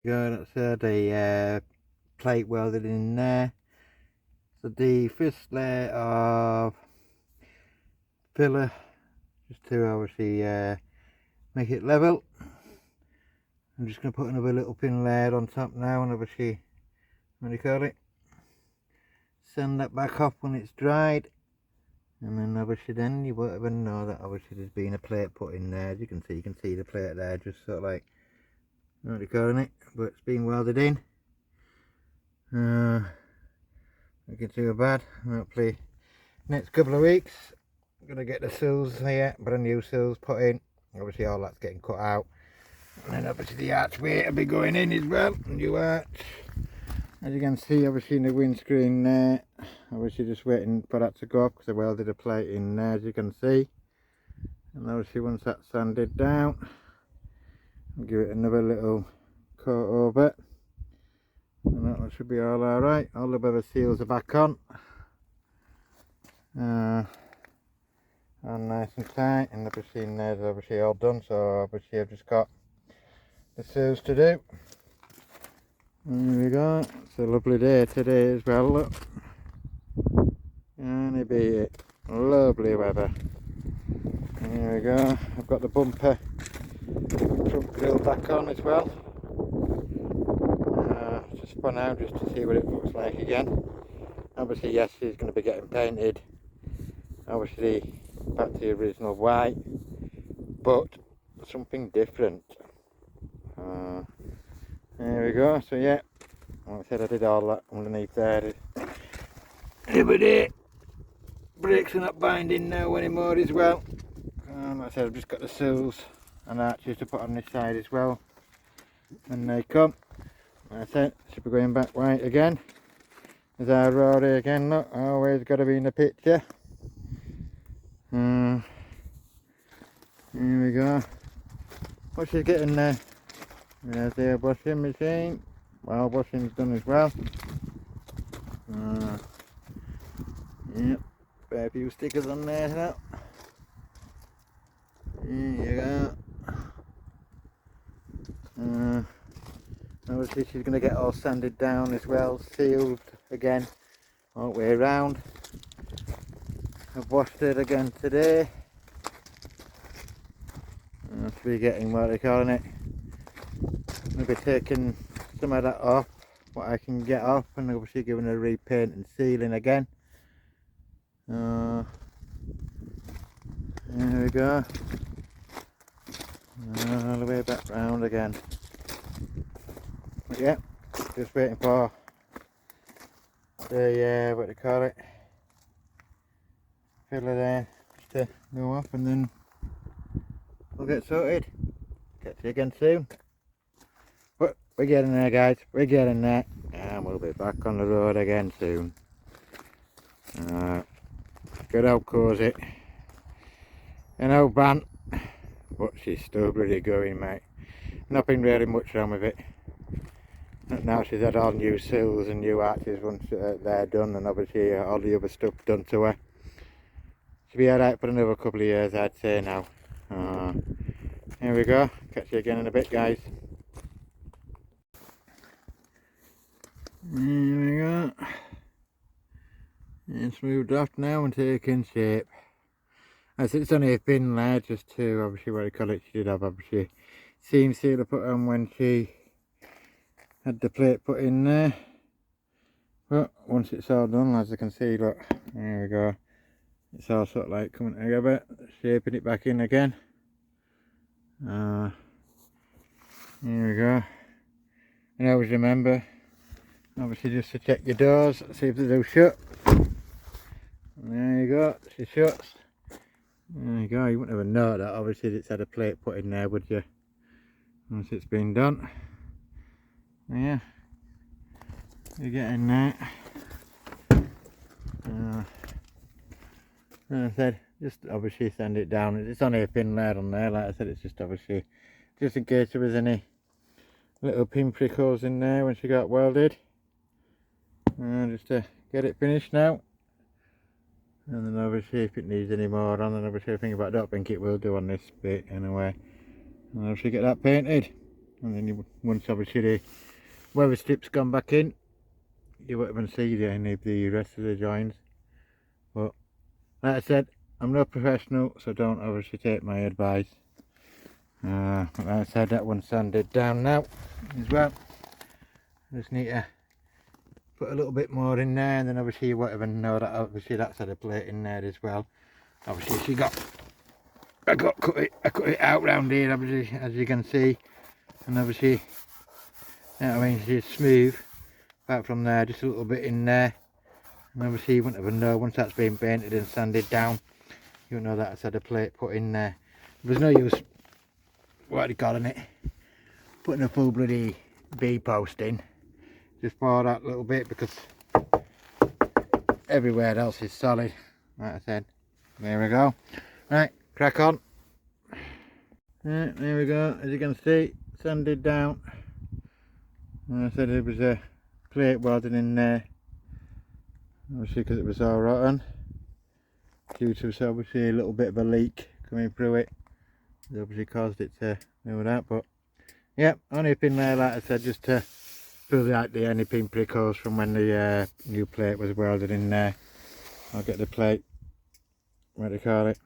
Got the plate welded in there. So the first layer of filler, just to obviously make it level. I'm just going to put another little pin layer on top now, and obviously, what do you call it? Sand that back off when it's dried. And then obviously then you won't even know that obviously there's been a plate put in there. As you can see the plate there, just sort of like, what do you call it? But it's been welded in. Not get too bad. Hopefully next couple of weeks I'm gonna get the sills here, brand new sills put in. Obviously all that's getting cut out, and then obviously the archway will be going in as well, new arch. As you can see, obviously in the windscreen there, obviously just waiting for that to go up because I welded a plate in there, as you can see. And obviously once that's sanded down, I'll give it another little coat over, and that should be all alright. All the other seals are back on. And nice and tight, and obviously in there's obviously all done, so obviously I've just got the seals to do. And there we go. It's a lovely day today as well, look. And it be it. Lovely weather. And there we go. I've got the bumper front grille back on as well. Just for now, just to see what it looks like again. Obviously yes, it's going to be getting painted. Obviously back to the original white, but something different. There we go. So yeah, like I said, I did all that underneath there. Every day, brakes are not binding now anymore as well. Like I said, I've just got the sills and arches to put on this side as well when they come. Like I said, should be going back white again. There's our Rory again, look, always got to be in the picture. Here we go. What she's getting there? There's the washing machine. Well, washing's done as well. Yep, a few stickers on there now. There you go. Obviously she's going to get all sanded down as well, sealed again all the way around. I've washed it again today. I'll be getting, what they're calling it, I'll be taking some of that off, what I can get off, and obviously giving it a repaint and sealing again. There we go. All the way back round again. But yeah, just waiting for the what do you call it, filler there just to go off, and then we'll get sorted. Catch you again soon. But we're getting there, guys, we're getting there, and we'll be back on the road again soon. Good old Cozy, an old van, but she's still bloody going, mate. Nothing really much wrong with it. Now she's had all new sills and new arches once they're done, and obviously all the other stuff done to her. She'll be alright for another couple of years, I'd say now. Here we go, catch you again in a bit, guys. Here we go. It's moved off now and taking shape. As it's only a thin layer, just to obviously what I call it, she did have obviously seam sealer put on when she had the plate put in there. But once it's all done, as you can see, look, there we go. It's all sort of like coming together, shaping it back in again. Here we go. And always remember, obviously just to check your doors, see if they do shut. And there you go, she shuts. There you go, you wouldn't ever know that obviously it's had a plate put in there, would you? Once it's been done. Yeah, you're getting that. Like I said, just obviously sand it down. It's only a thin layer on there, like I said, it's just obviously just in case there was any little pin prickles in there when she got welded. Just to get it finished now. And then obviously if it needs any more on, then obviously I don't think it will do on this bit anyway. And obviously get that painted. and then once obviously the weather strip's gone back in, you won't even see any of the rest of the joins. But like I said, I'm no professional, so don't obviously take my advice. Like I said, that one's sanded down now as well. Just need to put a little bit more in there, and then obviously you won't even know that obviously that's had a plate in there as well. Obviously I cut it out round here, obviously, as you can see, and obviously, you know what I mean, it's smooth apart from there, just a little bit in there, and obviously you wouldn't even know once that's been painted and sanded down. You wouldn't know that it's had a plate put in there. There's no use, what are they calling it, putting a full bloody B post in just for that little bit, because everywhere else is solid. Like I said, there we go. Right, crack on. Right, there we go, as you can see, sanded down. And I said there was a plate welding in there, obviously because it was all rotten, due to obviously a little bit of a leak coming through it. It obviously caused it to do that, but yeah, only a pin there, like I said, just to fill out the any pin prick holes from when the new plate was welded in there. I'll get the plate, what do you call it,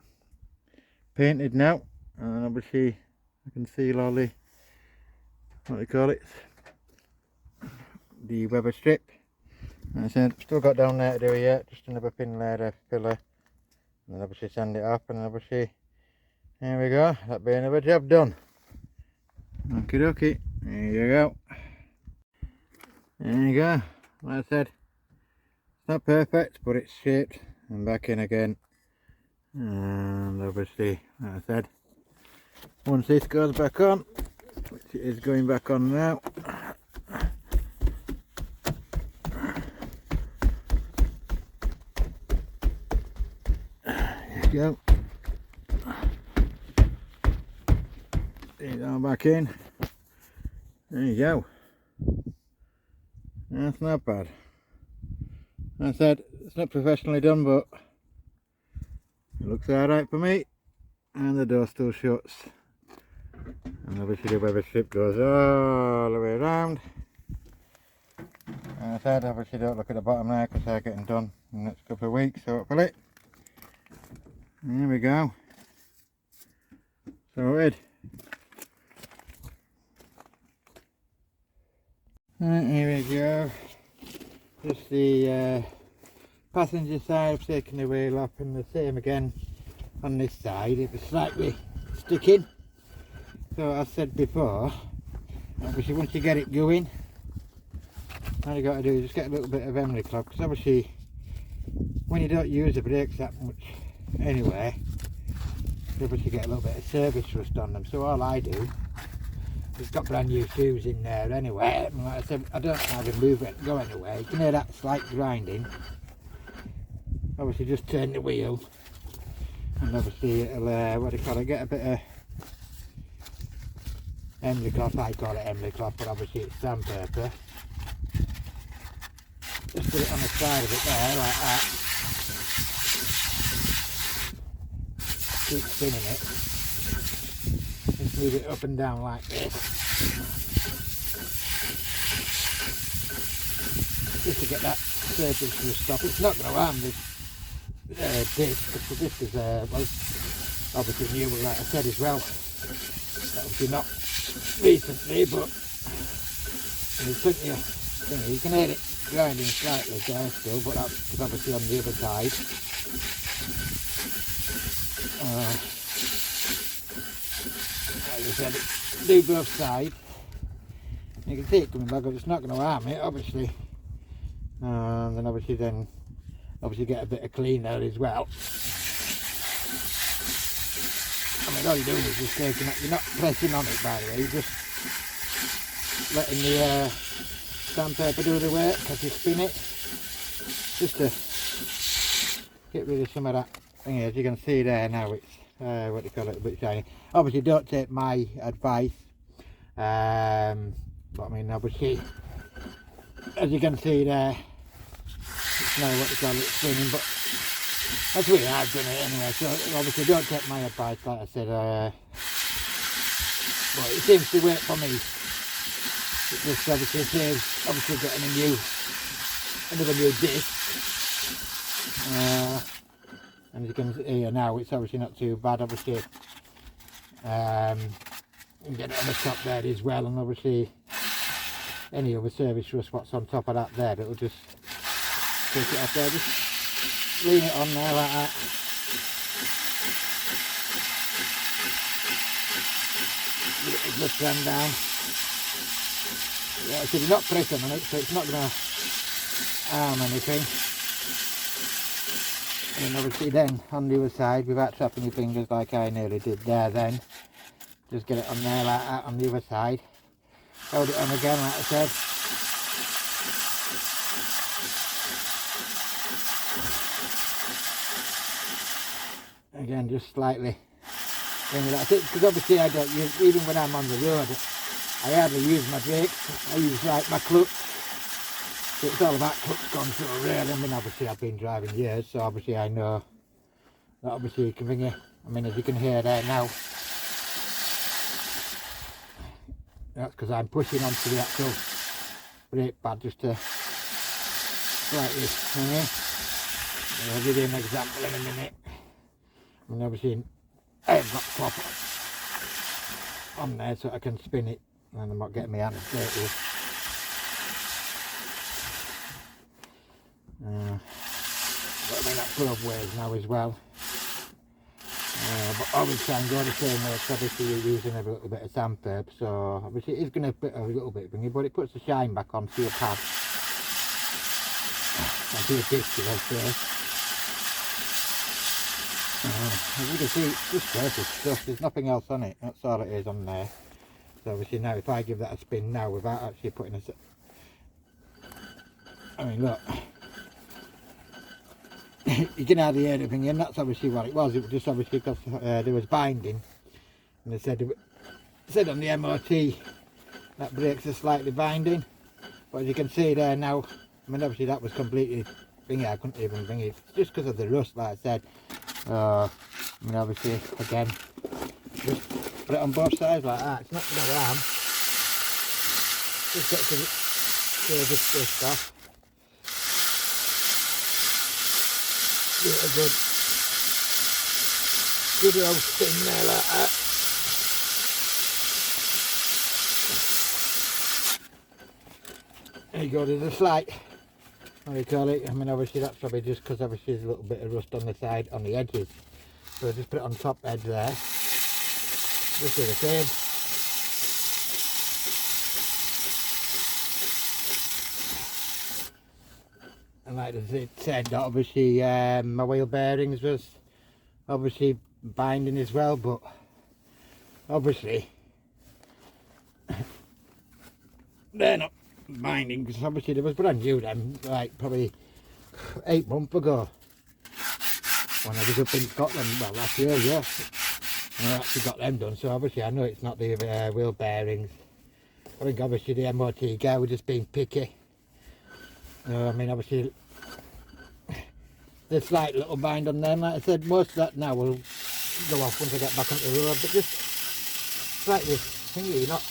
painted now, and obviously I can seal all the, what do you call it, the weather strip. Like I said, still got down there to do yet, just another pin there to filler, and then obviously sand it up, and obviously there we go, that'll be another job done. Okie dokie, there you go. There you go, like I said, it's not perfect, but it's shaped and back in again. And obviously, like I said, once this goes back on, which it is going back on now, there you go. These are back in. There you go. That's not bad. Like I said, it's not professionally done, but it looks alright for me. And the door still shuts. And obviously the weather strip goes all the way around. Like I said, obviously don't look at the bottom there because they're getting done in the next couple of weeks, so hopefully. There we go. Sorted. Right, here we go. Just the passenger side, I've taken the wheel off, and the same again on this side. It was slightly sticking. So as I said before, obviously once you get it going, all you got to do is just get a little bit of emery cloth, because obviously when you don't use the brakes that much anyway, you obviously get a little bit of service rust on them. So all I do, it's got brand new shoes in there anyway, and like I said, I don't hardly move it, go anywhere. You can hear that slight grinding. Obviously just turn the wheel, and obviously it'll, what do you call it, get a bit of emery cloth. I call it emery cloth, but obviously it's sandpaper. Just put it on the side of it there, like that. Keep spinning it. Just move it up and down like this, just to get that surface to stop. It's not going to harm this disc, because the disc is well, obviously new, like I said as well. Obviously not recently, but there's plenty of thing. You can hear it grinding slightly there still, but that's obviously on the other side. As I said, do both sides. You can see it coming back, but it's not going to harm it, obviously. And then obviously get a bit of clean there as well. I mean, all you're doing is just taking it, you're not pressing on it, by the way, you're just letting the sandpaper do the work as you spin it, just to get rid of some of that thing. As you can see there now, it's what do you call it, a bit shiny. Obviously don't take my advice, but I mean, obviously as you can see there, it's now what you call it, spinning, but that's the way I've done it anyway. So obviously don't take my advice, like I said, but it seems to work for me. This obviously saves getting another new disc. And as you can see here now, it's obviously not too bad. Obviously, you can get it on the top there as well, and obviously any other service rust what's on top of that there, it'll just take it off there. Just lean it on there like that. Get it a good tram down. Yeah, so you're not pressing on it, so it's not going to harm anything. And obviously then on the other side, without trapping your fingers like I nearly did there then, just get it on there like that on the other side. Hold it on again like I said. Again, just slightly bring it out. Because obviously I don't use, even when I'm on the road, I hardly use my brakes. I use like my clutch. So it's all about clutch control really. I mean obviously I've been driving years, so obviously I know that obviously you can bring it. I mean as you can hear there now, that's because I'm pushing onto the actual brake pad just to slightly swing it. I'll give you an example in a minute. I mean obviously I've got top on there so I can spin it and I'm not getting my hands dirty. But I mean that's both ways now as well. But obviously I'm going the same way, because obviously you're using a little bit of sandpaper, so obviously it is going to put a little bit thingy, but it puts the shine back onto your pad. Onto your disc, let's say. As you can see, it's just surface stuff, there's nothing else on it, that's all it is on there. So obviously now if I give that a spin now without actually putting a... I mean look, you can hardly hear anything in, that's obviously what it was just obviously because there was binding. And they said on the MOT that brakes are slightly binding. But as you can see there now, I mean obviously that was completely thingy, I couldn't even bring it, just because of the rust like I said. I mean obviously again, just put it on both sides like that, it's not going to harm. Just get to service this off. Give it a good old spin there like that. There you go, there's a slight, what do you call it, I mean obviously that's probably just because obviously there's a little bit of rust on the side, on the edges. So just put it on top edge there, just do the same. And like I said, that obviously my wheel bearings was obviously binding as well, but obviously they're not binding because obviously they was brand new then, like probably 8 months ago when I was up in Scotland, well last year, yeah, and I actually got them done. So obviously I know it's not the wheel bearings. I think obviously the MOT guy was just being picky. I mean obviously there's slight little bind on them, like I said, most of that now will go off once I get back onto the road, but just slightly thingy, you're not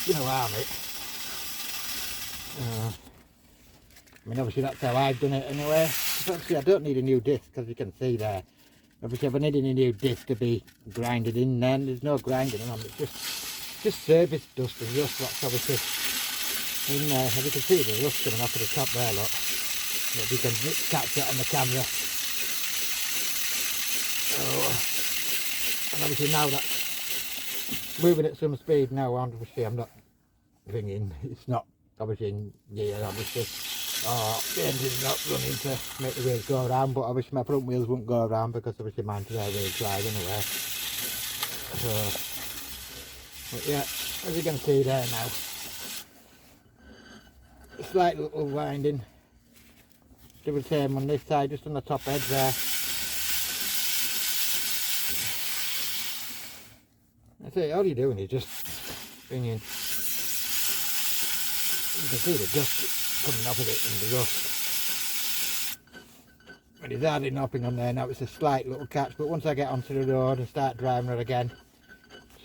gonna harm it. I mean obviously that's how I've done it anyway. Obviously I don't need a new disc, as you can see there. Obviously if I need a new disc to be grinded in, then there's no grinding on it, it's just surface dust and rust that's obviously in there. As you can see the rust coming off of the top there, look. If you can catch it on the camera. And obviously now that's moving at some speed now, obviously I'm not ringing, it's not obviously in gear obviously. The engine's not running to make the wheels go around, but obviously my front wheels won't go around because obviously mine's rear-wheel drive anyway. But yeah, as you can see there now, a slight little winding. Do the same on this side, just on the top edge there. That's it, all you're doing is just bringing, you can see the dust coming off of it and the rust. But there's hardly nothing on there now, it's a slight little catch, but once I get onto the road and start driving it again,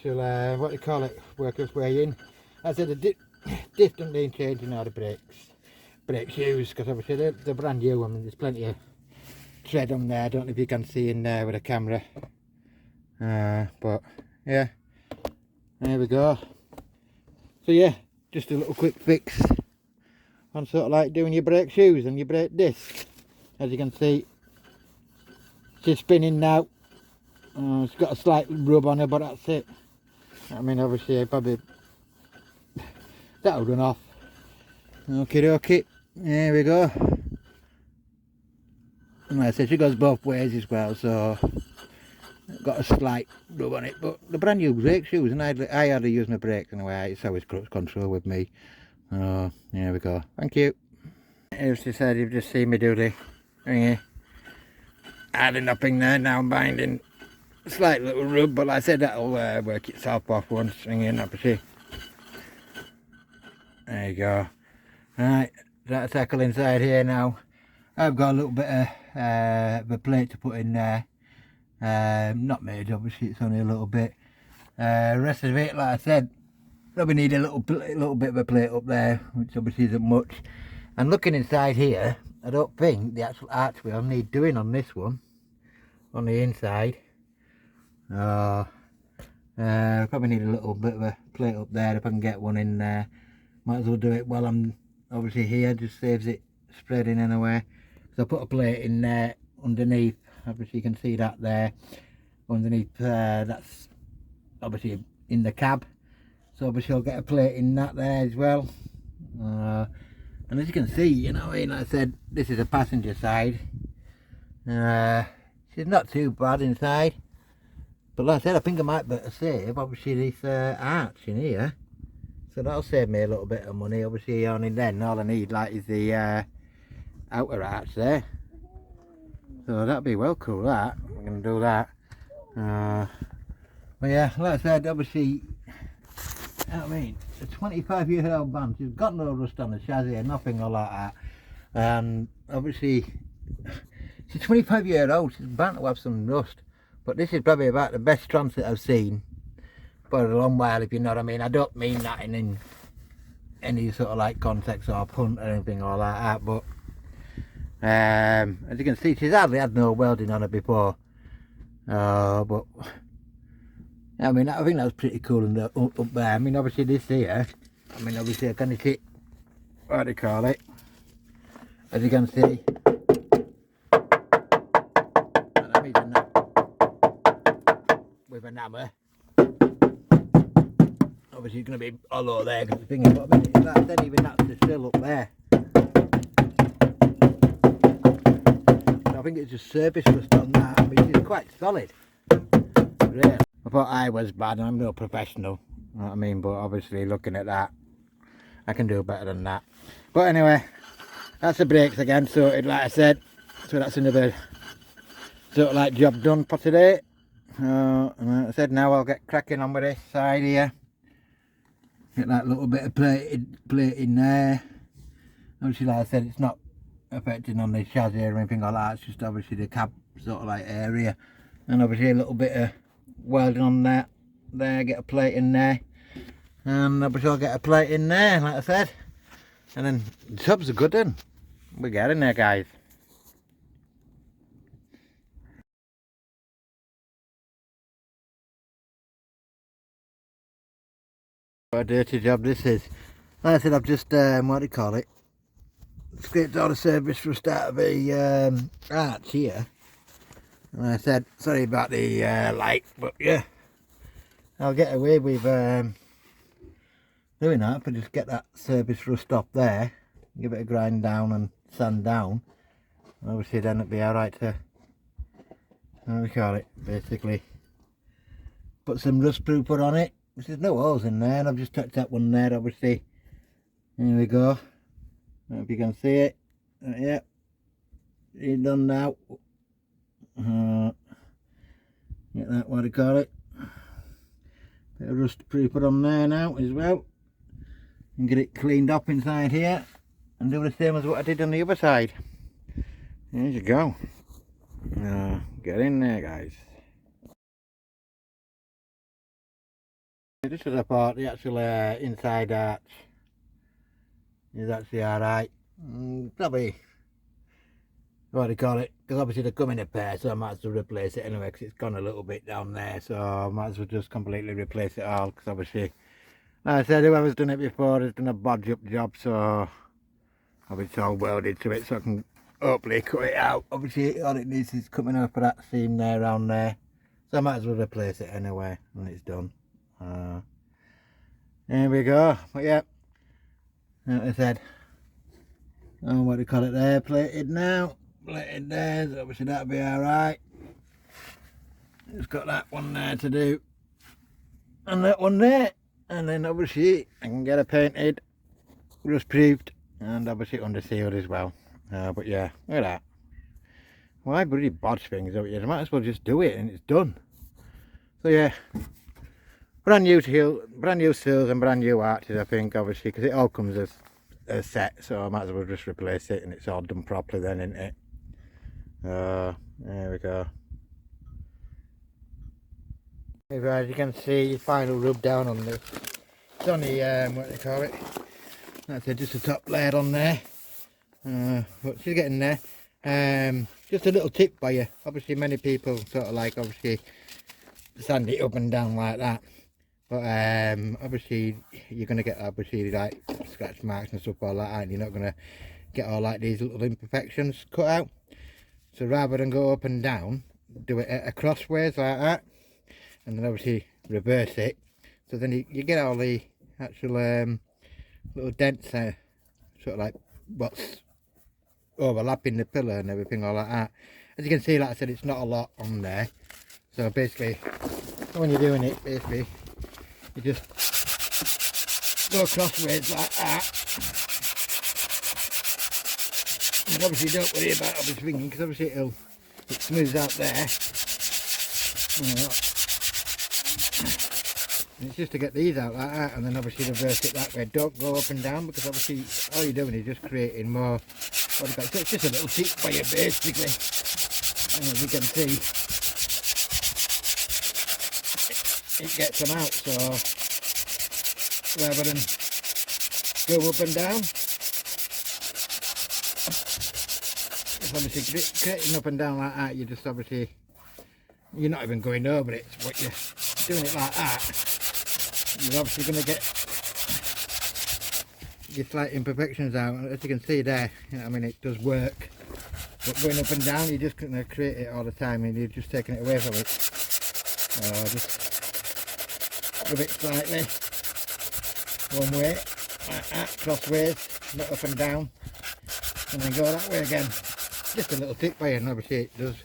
she'll, what do you call it, work its way in. I said the diff don't need changing all the brake shoes, because obviously they're brand new. I mean, there's plenty of tread on there. I don't know if you can see in there with a camera, but yeah, there we go. So yeah, just a little quick fix on sort of like doing your brake shoes and your brake disc. As you can see, she's spinning now. It's got a slight rub on her, but that's it. I mean, obviously probably that'll run off. Okie dokie, there we go. And like I said, she goes both ways as well, so got a slight rub on it, but the brand new brake shoes, and I hardly use my brakes anyway. It's always cruise control with me. Oh, there we go. Thank you. As she said, you've just seen me do the thingy, adding up in there, now binding. Slight little rub, but like I said, that'll work itself off once. Thingy, obviously. There you go. Right, that'll tackle inside here now. I've got a little bit of a plate to put in there. Not made, obviously, it's only a little bit. Rest of it, like I said, probably need a little bit of a plate up there, which obviously isn't much. And looking inside here, I don't think the actual arch will need doing on this one, on the inside. Probably need a little bit of a plate up there if I can get one in there. Might as well do it while I'm obviously here, just saves it spreading anywhere. So I put a plate in there underneath, obviously you can see that there, underneath, that's obviously in the cab. So obviously I'll get a plate in that there as well. And as you can see, you know, like I said, this is a passenger side. She's not too bad inside. But like I said, I think I might better save, obviously, this arch in here. So that'll save me a little bit of money. Obviously, only then, all I need, like, is the outer arch there. So that'll be well cool, that. I'm going to do that. But yeah, like I said, obviously, you know what I mean? A 25-year-old van, she's got no rust on the chassis, nothing like that. And obviously, she's 25-year-old, she's bound to have some rust. But this is probably about the best transit I've seen for a long while, if you know what I mean. I don't mean that in any sort of like context or punt or anything like that, but as you can see, she's hardly had no welding on her before. But I mean, I think that's pretty cool and up there. I mean, obviously this here, I mean, obviously I can see, what do you call it, as you can see, with an hammer. Obviously it's going to be hollow there because the thing is, but I mean, then even that's still up there. So I think it's just surface rust on that. I mean, it's quite solid. Really. I thought I was bad, and I'm no professional, you know what I mean, but obviously looking at that, I can do better than that. But anyway, that's the brakes again sorted, like I said. So that's another sort of like job done for today. And like I said, now I'll get cracking on with this side here. Get that little bit of plate in there. Obviously, like I said, it's not affecting on the chassis or anything like that. It's just obviously the cab sort of like area. And obviously a little bit of welding on that. There, get a plate in there. And obviously I'll get a plate in there, like I said. And then the tubs are good then. We're getting there, guys. What a dirty job this is. Like I said, I've just, what do you call it, scraped all the surface rust out of the arch here. And like I said, sorry about the light, but yeah, I'll get away with doing that. If I just get that surface rust off there, give it a grind down and sand down, and obviously then it'll be alright to, what do you call it, basically put some rust proofer on it. There's no holes in there, and I've just touched that one there, obviously. Here we go. I don't know if you can see it. Yeah, it's done now. Get that, what do you call it? Bit of rust proofer on there now as well. And get it cleaned up inside here. And do the same as what I did on the other side. There you go. Get in there, guys. Just as I thought, the actual inside arch is actually alright. Probably, what do you call it? Because obviously they come in a pair, so I might as well replace it anyway, because it's gone a little bit down there, so I might as well just completely replace it all, because obviously, like I said, whoever's done it before has done a bodge up job, so obviously it's all welded to it, so I can hopefully cut it out. Obviously all it needs is coming over that seam there, around there, so I might as well replace it anyway when it's done. There we go. But yeah, like I said, what do you call it there, plated now, plated there, so obviously that'll be alright. Just got that one there to do, and that one there, and then obviously I can get it painted, rust proofed, and obviously under sealed as well. But yeah, look at that. Why bloody bodge things out here? I might as well just do it and it's done. So yeah, brand new seals and brand new arches, I think, obviously, because it all comes as a set, so I might as well just replace it and it's all done properly then, isn't it? There we go. As you can see, final rub down on this. It's only what do you call it? That's it, just a top layer on there. But she's getting there. Just a little tip by you. Obviously many people sort of like obviously sand it up and down like that. But obviously you're gonna get obviously like scratch marks and stuff like that, and you're not gonna get all like these little imperfections cut out. So rather than go up and down, do it at a crossways like that, and then obviously reverse it. So then you get all the actual little dents there, sort of like what's overlapping the pillar and everything all like that. As you can see, like I said, it's not a lot on there. So basically, when you're doing it, basically, you just go crossways like that. And obviously don't worry about obviously swinging, because obviously it smooths out there. And it's just to get these out like that, and then obviously reverse it that way. Don't go up and down, because obviously all you're doing is just creating more. So it's just a little tip for you basically. And as you can see, it gets them out. So rather than go up and down, it's obviously creating up and down like that. You just obviously, you're not even going over it, but you're doing it like that. You're obviously going to get your slight imperfections out. As you can see there, you know, I mean, it does work, but going up and down, you're just going to create it all the time, and you're just taking it away from it. Just rub it slightly one way like that, crossways, not up and down, and then go that way again. Just a little tip by you, and obviously it does.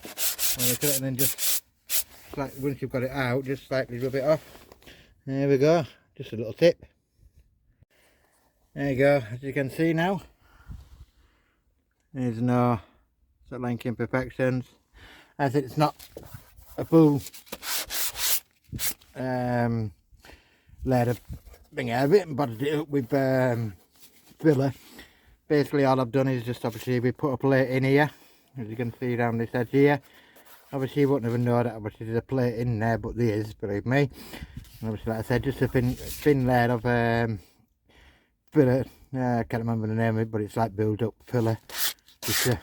And then just like once you've got it out, just slightly rub it off. There we go, just a little tip. There you go, as you can see now, there's no sort of like imperfections. As it's not a full layer of thing out of it and bodied it up with filler. Basically all I've done is just obviously we put a plate in here, as you can see down this edge here. Obviously you wouldn't even know that obviously there's a plate in there, but there is, believe me. And obviously, like I said, just a thin layer of filler. I can't remember the name of it, but it's like build up filler, just to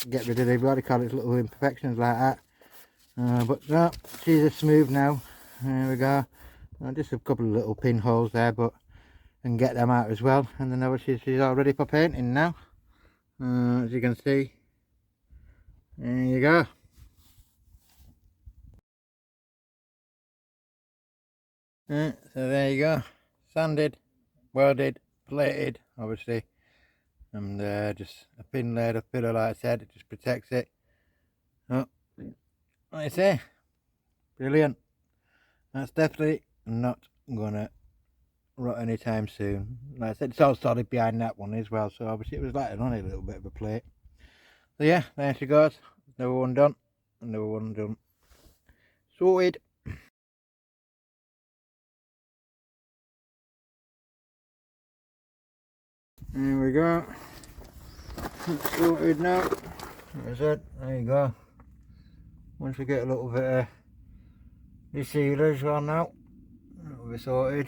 get rid of the, what do you call it, little imperfections like that. But no, she's smooth now. There we go. Just a couple of little pinholes there, but and get them out as well. And then obviously she's all ready for painting now. As you can see, there you go. So there you go, sanded, welded, plated obviously, and just a thin layer of filler, like I said, it just protects it. Oh, like I say, brilliant. That's definitely not gonna rot anytime soon. Like I said, it's all solid behind that one as well, so obviously it was like only a little bit of a plate. So yeah, there she goes, another one done, another one done, sorted. There we go, it's sorted now. There's it, there you go. Once we get a little bit of the sealer as well now, it'll be sorted.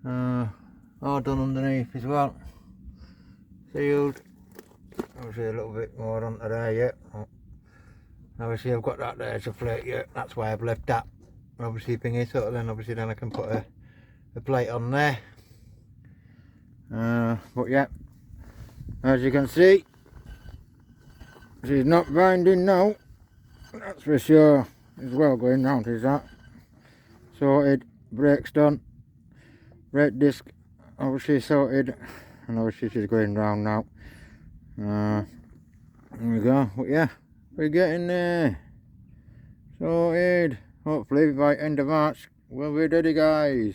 All done underneath as well. Sealed. Obviously a little bit more onto there yet. Obviously I've got that there to plate yet. That's why I've left that. Obviously thingy, so then I can put a plate on there. But yeah, as you can see, she's not binding now. That's for sure. It's well going round, is that? Sorted, brakes done, brake disc obviously sorted, and obviously she's going round now. There we go. But yeah, we're getting there. Sorted. Hopefully by end of March we'll be ready, guys.